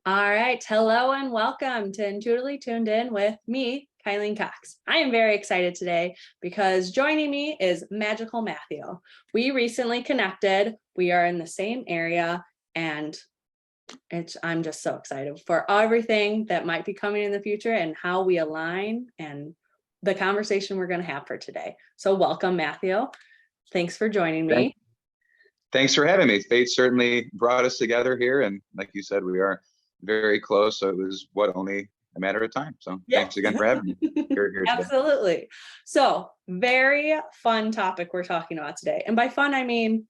All right. Hello and welcome to Intuitively Tuned In with me, Kylene Cox. I am very excited today because joining me is Magical Matthew. We recently connected. We are in the same area and I'm just so excited for everything that might be coming in the future and how we align and the conversation we're going to have for today. So welcome, Matthew. Thanks for joining me. Thanks for having me. Fate certainly brought us together here. And like you said, we are very close. So it was only a matter of time. So Thanks again for having me here Absolutely. Today. So very fun topic we're talking about today. And by fun, I mean,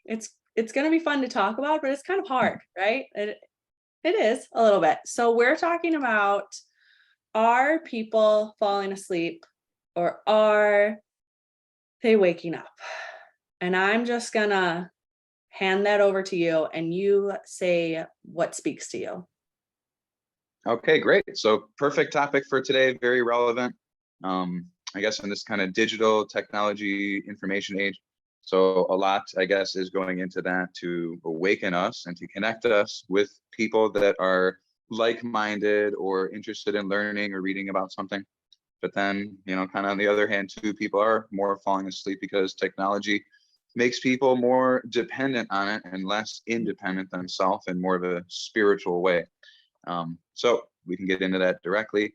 it's going to be fun to talk about, but it's kind of hard, right? It is a little bit. So we're talking about, are people falling asleep or are they waking up? And I'm just going to hand that over to you and you say what speaks to you. Okay, great. So perfect topic for today, very relevant. I guess in this kind of digital technology information age. So a lot, I guess, is going into that to awaken us and to connect us with people that are like-minded or interested in learning or reading about something. But then, kind of on the other hand, too, people are more falling asleep because technology makes people more dependent on it and less independent themselves in more of a spiritual way. So we can get into that directly.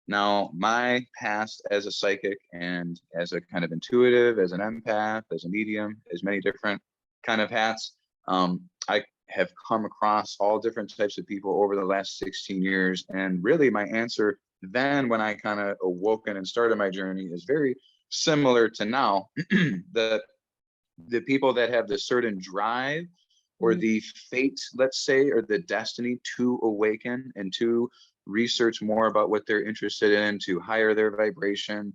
Now, my past as a psychic and as a kind of intuitive, as an empath, as a medium, as many different kind of hats, I have come across all different types of people over the last 16 years. And really my answer then when I kind of awoken and started my journey is very similar to now. The people that have the certain drive or the fate, let's say, or the destiny to awaken and to research more about what they're interested in, to higher their vibration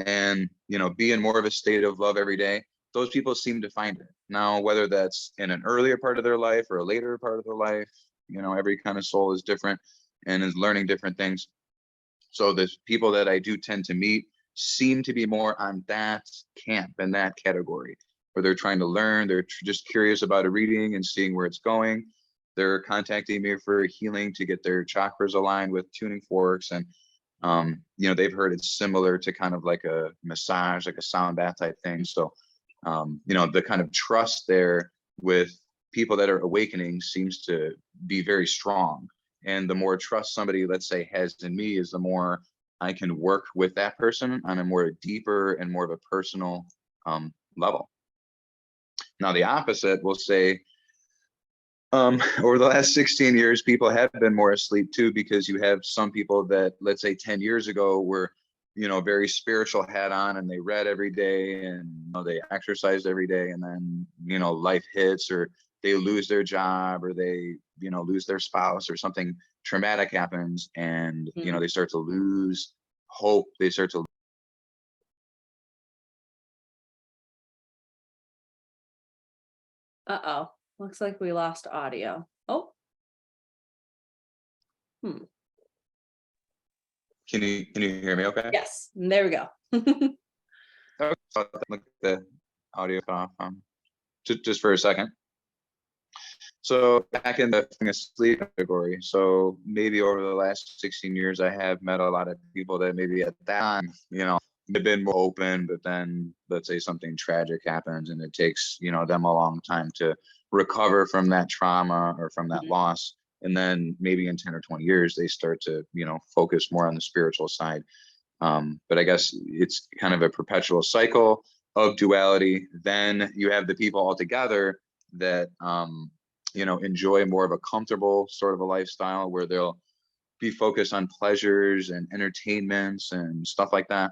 and, be in more of a state of love every day, those people seem to find it. Now, whether that's in an earlier part of their life or a later part of their life, every kind of soul is different and is learning different things. So the people that I do tend to meet seem to be more on that camp and that category, where they're trying to learn, they're just curious about a reading and seeing where it's going. They're contacting me for healing to get their chakras aligned with tuning forks. And, they've heard it's similar to kind of like a massage, like a sound bath type thing. So, the kind of trust there with people that are awakening seems to be very strong. And the more trust somebody, let's say, has in me is the more I can work with that person on a more deeper and more of a personal level. Now, the opposite will say, over the last 16 years, people have been more asleep too, because you have some people that, let's say 10 years ago were, very spiritual hat on and they read every day and they exercised every day. And then, life hits or they lose their job or they, lose their spouse or something traumatic happens and, they start to lose hope. They start to Uh-oh. Looks like we lost audio. Oh. Can you hear me okay? Yes. There we go. Okay, so look the audio off just for a second. So back in the sleep category, so maybe over the last 16 years, I have met a lot of people that maybe at that time, they've been more open, but then let's say something tragic happens and it takes, them a long time to recover from that trauma or from that loss. And then maybe in 10 or 20 years, they start to, focus more on the spiritual side. But I guess it's kind of a perpetual cycle of duality. Then you have the people altogether that, enjoy more of a comfortable sort of a lifestyle where they'll be focused on pleasures and entertainments and stuff like that.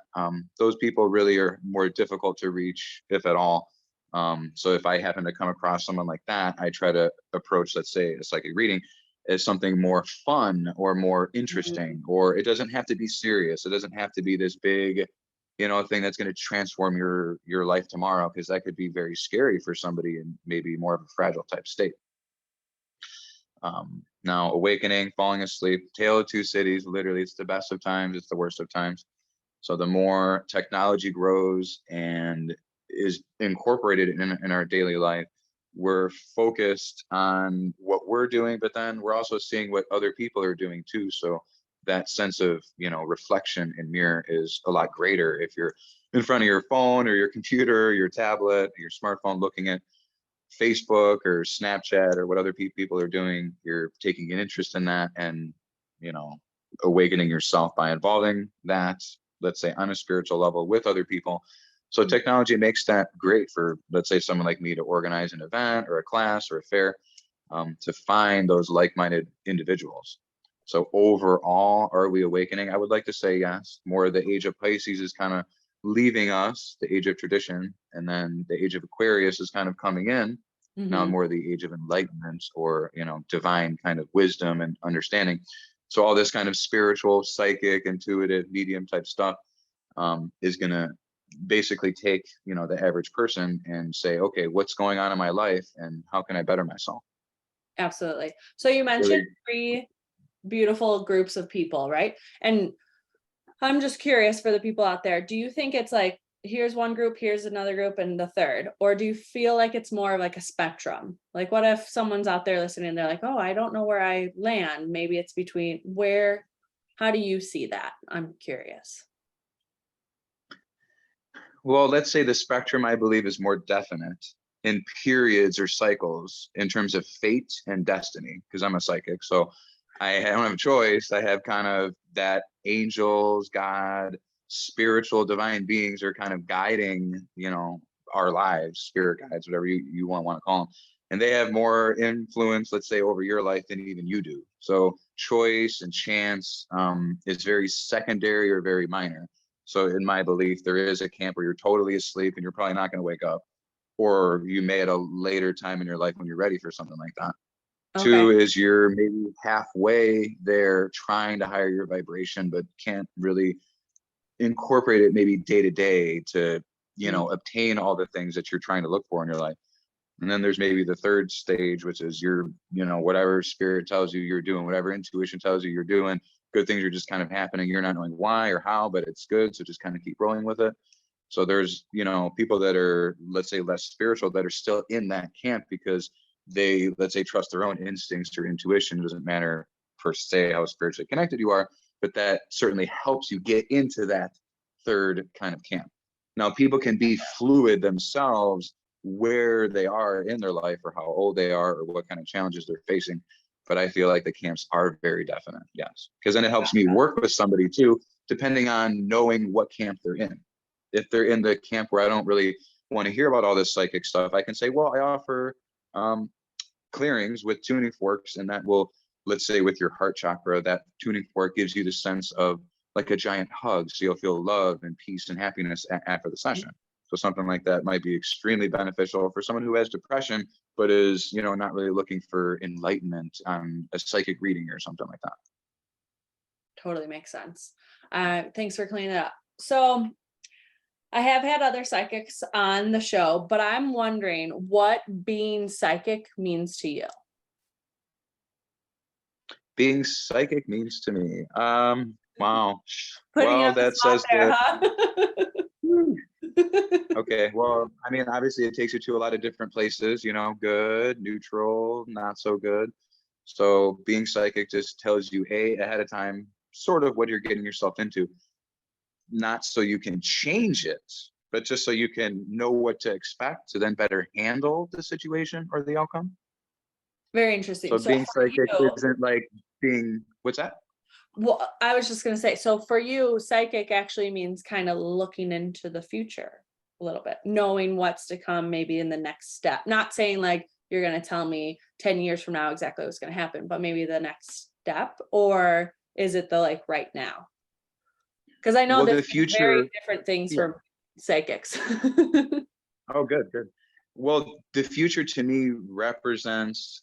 Those people really are more difficult to reach, if at all. So if I happen to come across someone like that, I try to approach, let's say, a psychic reading as something more fun or more interesting, or it doesn't have to be serious. It doesn't have to be this big, thing that's going to transform your life tomorrow, because that could be very scary for somebody in maybe more of a fragile type state. Now, awakening, falling asleep, tale of two cities, literally, it's the best of times, it's the worst of times. So the more technology grows and is incorporated in our daily life, we're focused on what we're doing, but then we're also seeing what other people are doing too. So that sense of, reflection and mirror is a lot greater if you're in front of your phone or your computer, or your tablet, your smartphone, looking at Facebook or Snapchat or what other people are doing. You're taking an interest in that, and awakening yourself by involving that, let's say, on a spiritual level with other people. So technology makes that great for, let's say, someone like me to organize an event or a class or a fair, to find those like-minded individuals. So overall, are we awakening? I would like to say yes. More, the age of Pisces is kind of leaving us, the age of tradition, and then the age of Aquarius is kind of coming in. Now more the age of enlightenment, or divine kind of wisdom and understanding. So all this kind of spiritual, psychic, intuitive, medium type stuff is going to basically take the average person and say, okay, what's going on in my life and how can I better myself? Absolutely. So you mentioned three beautiful groups of people, right? And I'm just curious, for the people out there, do you think it's like, here's one group, here's another group, and the third? Or do you feel like it's more of like a spectrum? Like, what if someone's out there listening, they're like, oh, I don't know where I land. Maybe it's between where, how do you see that? I'm curious. Well, let's say the spectrum, I believe, is more definite in periods or cycles in terms of fate and destiny, because I'm a psychic. So I don't have a choice. I have kind of that angels, God, spiritual, divine beings are kind of guiding, our lives, spirit guides, whatever you want to call them. And they have more influence, let's say, over your life than even you do. So choice and chance is very secondary or very minor. So in my belief, there is a camp where you're totally asleep and you're probably not going to wake up, or you may at a later time in your life when you're ready for something like that. Okay. Two is you're maybe halfway there trying to higher your vibration, but can't really incorporate it maybe day to day to, obtain all the things that you're trying to look for in your life. And then there's maybe the third stage, which is you're, whatever spirit tells you you're doing, whatever intuition tells you you're doing, good things are just kind of happening. You're not knowing why or how, but it's good. So just kind of keep rolling with it. So there's, people that are, let's say, less spiritual that are still in that camp because they, let's say, trust their own instincts or intuition. It doesn't matter per se how spiritually connected you are, but that certainly helps you get into that third kind of camp. Now, people can be fluid themselves where they are in their life or how old they are or what kind of challenges they're facing. But I feel like the camps are very definite, yes. Because then it helps me work with somebody too, depending on knowing what camp they're in. If they're in the camp where I don't really want to hear about all this psychic stuff, I can say, well, I offer clearings with tuning forks, and that will, let's say with your heart chakra, that tuning fork gives you the sense of like a giant hug. So you'll feel love and peace and happiness after the session. So something like that might be extremely beneficial for someone who has depression, but is, not really looking for enlightenment on a psychic reading or something like that. Totally makes sense. Thanks for cleaning it up. So I have had other psychics on the show, but I'm wondering what being psychic means to you. Being psychic means to me. Wow. Putting Well, you on the that spot says there, that. huh? Okay, well, I mean, obviously it takes you to a lot of different places, good, neutral, not so good. So being psychic just tells you ahead of time sort of what you're getting yourself into, not so you can change it, but just so you can know what to expect to then better handle the situation or the outcome. Very interesting. So So being for psychic you, isn't like being, what's that? well, I was just going to say, so for you, psychic actually means kind of looking into the future a little bit, knowing what's to come maybe in the next step. Not saying like you're going to tell me 10 years from now exactly what's going to happen, but maybe the next step, or is it the like right now? Because I know Well, this the is future, very different things yeah. from psychics. Oh, good, good. Well, the future to me represents,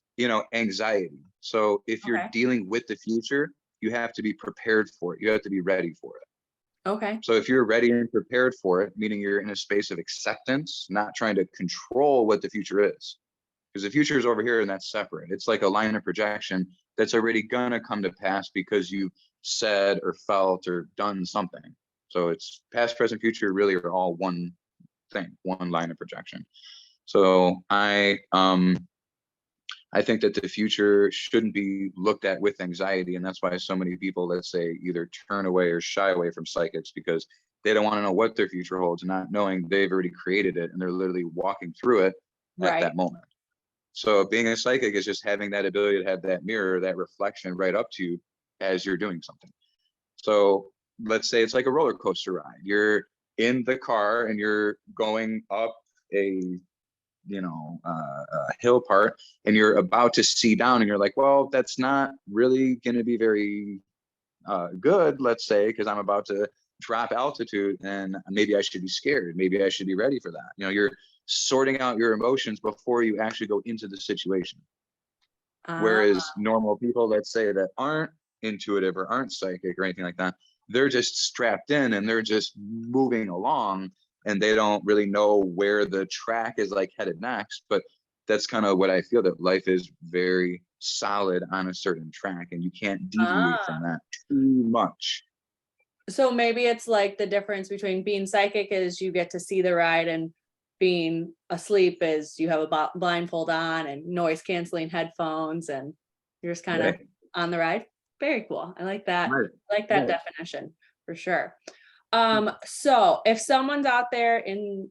anxiety. So if you're Okay. dealing with the future, you have to be prepared for it. You have to be ready for it. Okay. So if you're ready and prepared for it, meaning you're in a space of acceptance, not trying to control what the future is, because the future is over here and that's separate. It's like a line of projection that's already gonna come to pass because you said or felt or done something. So it's past, present, future really are all one thing, one line of projection. So I think that the future shouldn't be looked at with anxiety, and that's why so many people, let's say, either turn away or shy away from psychics because they don't want to know what their future holds, not knowing they've already created it and they're literally walking through it at Right. that moment. So being a psychic is just having that ability to have that mirror, that reflection right up to you as you're doing something. So let's say it's like a roller coaster ride. You're in the car and you're going up a a hill part, and you're about to see down, and you're like, well, that's not really going to be very good, let's say, because I'm about to drop altitude, and maybe I should be scared. Maybe I should be ready for that. You're sorting out your emotions before you actually go into the situation. Whereas normal people, let's say, that aren't intuitive or aren't psychic or anything like that, they're just strapped in and they're just moving along, and they don't really know where the track is like headed next. But that's kind of what I feel, that life is very solid on a certain track, and you can't deviate from that too much. So maybe it's like the difference between being psychic is you get to see the ride, and being asleep is you have a blindfold on and noise canceling headphones, and you're just kind of Right. on the ride. Very cool. I like that. Right. I like that Right. definition for sure. So if someone's out there and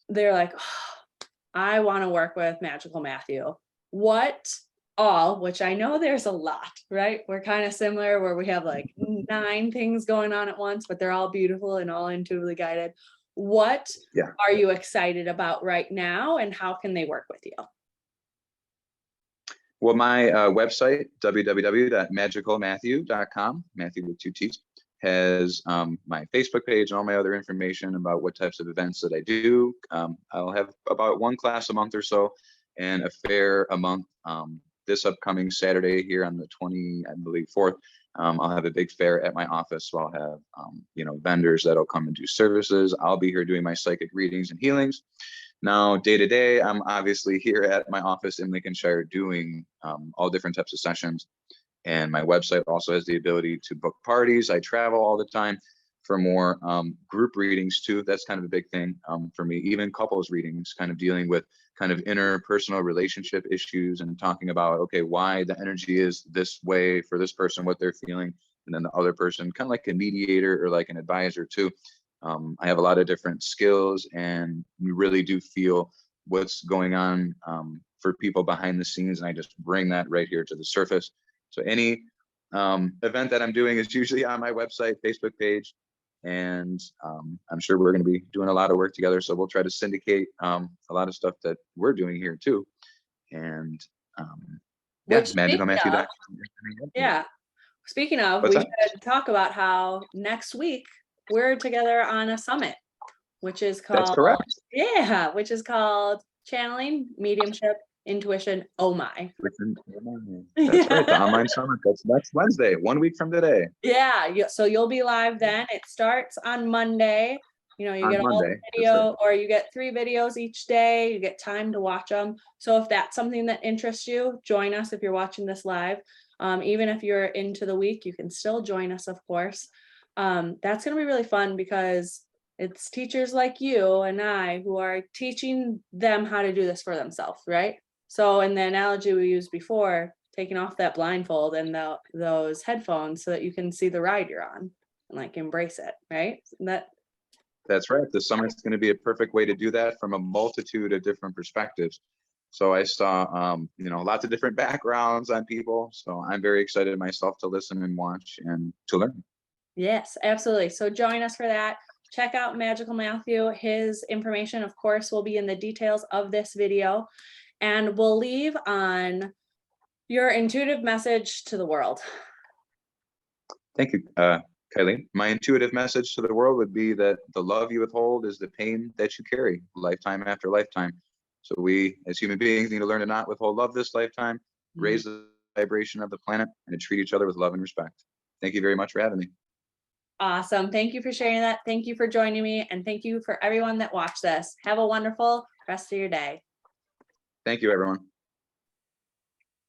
they're like, oh, I want to work with Magical Matthew, what all, which I know there's a lot, right? We're kind of similar where we have like 9 things going on at once, but they're all beautiful and all intuitively guided. What Yeah. are you excited about right now, and how can they work with you? Well, my website, www.magicalmatthew.com, Matthew with 2 T's, has my Facebook page and all my other information about what types of events that I do. I'll have about 1 class a month or so, and a fair a month. This upcoming Saturday here on the 4th, I'll have a big fair at my office. So I'll have, vendors that'll come and do services. I'll be here doing my psychic readings and healings. Now, day to day, I'm obviously here at my office in Lincolnshire doing all different types of sessions. And my website also has the ability to book parties. I travel all the time for more group readings too. That's kind of a big thing for me, even couples readings, kind of dealing with kind of interpersonal relationship issues and talking about, okay, why the energy is this way for this person, what they're feeling. And then the other person, kind of like a mediator or like an advisor too. I have a lot of different skills, and we really do feel what's going on for people behind the scenes. And I just bring that right here to the surface. So any event that I'm doing is usually on my website, Facebook page. And I'm sure we're going to be doing a lot of work together. So we'll try to syndicate a lot of stuff that we're doing here too. And magicalmatthew.com. Yeah. Speaking of, What's we that? should talk about how next week we're together on a summit, which is That's called, correct. which is called Channeling, Mediumship, Intuition. Oh my. That's right. The online summit. That's next Wednesday, 1 week from today. Yeah. So you'll be live then. It starts on Monday. You On get all the Monday, video, or you get 3 videos each day. You get time to watch them. So if that's something that interests you, join us if you're watching this live. Even if you're into the week, you can still join us, of course. That's going to be really fun because it's teachers like you and I who are teaching them how to do this for themselves, right? So in the analogy we used before, taking off that blindfold and those headphones so that you can see the ride you're on and like embrace it, right? That's right. The summit's going to be a perfect way to do that from a multitude of different perspectives. So I saw, lots of different backgrounds on people. So I'm very excited myself to listen and watch and to learn. Yes, absolutely. So join us for that. Check out Magical Matthew. His information, of course, will be in the details of this video. And we'll leave on your intuitive message to the world. Thank you, Kylie. My intuitive message to the world would be that the love you withhold is the pain that you carry lifetime after lifetime. So we, as human beings, need to learn to not withhold love this lifetime, raise the vibration of the planet, and to treat each other with love and respect. Thank you very much for having me. Awesome. Thank you for sharing that. Thank you for joining me. And thank you for everyone that watched this. Have a wonderful rest of your day. Thank you, everyone.